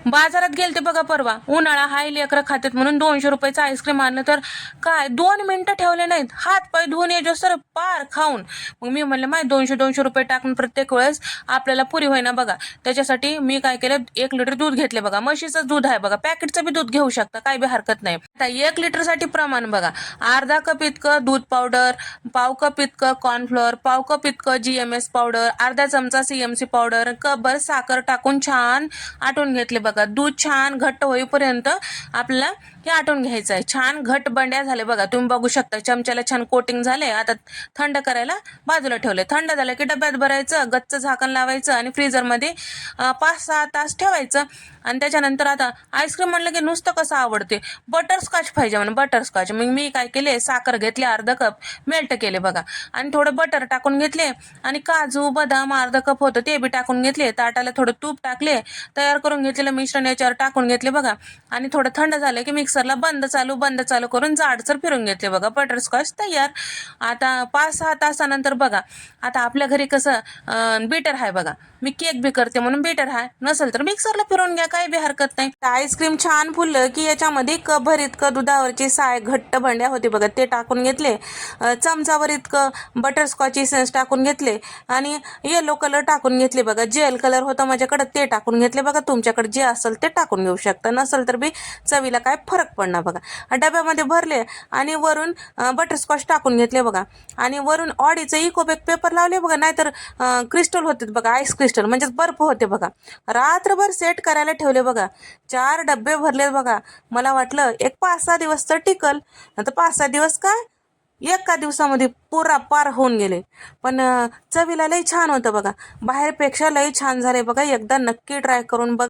बाजारात गेलते बघा परवा, उन्हाळा हाय लेकरं खातात म्हणून 200 रुपयाचं आईस्क्रीम आणलं, तर काय 2 मिनिटं ठेवले नाहीत, हात पाय धुवून यायचो सर पार खाऊन. मग मी म्हणले माय 200 रुपये टाकून प्रत्येक वेळेस आपल्याला पुरी होईना बघा. त्याच्यासाठी मी काय केलं, 1 लिटर दूध घेतले बघा. म्हशीचं दूध आहे बघा, पॅकेटचं बी दूध घेऊ शकता, काय बी हरकत नाही. आता 1 लिटरसाठी प्रमाण बघा, अर्धा कप इतकं दूध पावडर, पाव कप इतकं कॉर्नफ्लोअर, पाव कप इतकं GMS पावडर, अर्धा चमचा CMC पावडर, कपभर साखर टाकून छान आटून घेतले बघा. दूध छान घट्ट होईपर्यंत आपल्याला हे आटून घ्यायचं आहे. छान घट्ट बंड्या झाले बघा, तुम्ही बघू शकता. चमच्याला छान कोटिंग झाले. आता थंड करायला बाजूला ठेवले. थंड झालं की डब्यात भरायचं, गच्च झाकण लावायचं आणि फ्रीजरमध्ये 5-6 तास ठेवायचं. आणि त्याच्यानंतर आता आईस्क्रीम म्हणलं की नुसतं कसं आवडते, बटरस्कॉच पाहिजे म्हणून बटरस्कॉच. मग मी काय केले, साखर घेतली अर्धा कप, मेल्ट केले बघा, आणि थोडं बटर टाकून घेतले, आणि काजू बदाम अर्धा कप होतं ते बी टाकून घेतले. ताटाला थोडं तूप टाकले, तयार करून घेतलेलं मिश्रण याच्यावर टाकून घेतले बघा. आणि थोडं थंड झालं की मिक्सरला बंद चालू करून जाडसर फिरून घेतले बघा. बटरस्कॉच तयार. आता 5-6 तासानंतर बघा, आता आपल्या घरी कसं बीटर आहे बघा, मी केक बी करते म्हणून बीटर आहे, नसेल तर मिक्सरला फिरवून घ्या, काही बी हरकत नाही. आईस्क्रीम छान फुललं की याच्यामध्ये कपभर इतकं दुधावरची साय घट्ट भंड्या होते बघा, ते टाकून घेतले. चमचावर इतकं बटरस्कॉच इसेन्स टाकून घेतले, आणि येलो कलर टाकून घेतले बघा. जेल कलर होता माझ्याकडे, ते टाकून घेतले बघा. तुमच्याकडे जे असेल ते टाकून घेऊ शकता, नसेल तर बी चवीला काय फरक पडणार बघा. डब्यामध्ये भरले आणि वरून बटरस्कॉच टाकून घेतले बघा, आणि वरून ऑडीचं इकोबेक पेपर लावले बघा, नाहीतर क्रिस्टल होते बघा, आईस क्रिस्टल म्हणजेच बर्फ होते बघा. रात्रभर सेट करायला ठेवले बघा. 4 डब्बे भरले बघा. मला वाटलं एक 5-6 दिवस तर टिकल, आता 5-6 दिवस काय एका दिवसामध्ये पुरा पार होऊन गेले. पण चवीला लई छान होतं बघा, बाहेरपेक्षा लई छान झाले बघा. एकदा नक्की ट्राय करून बघा.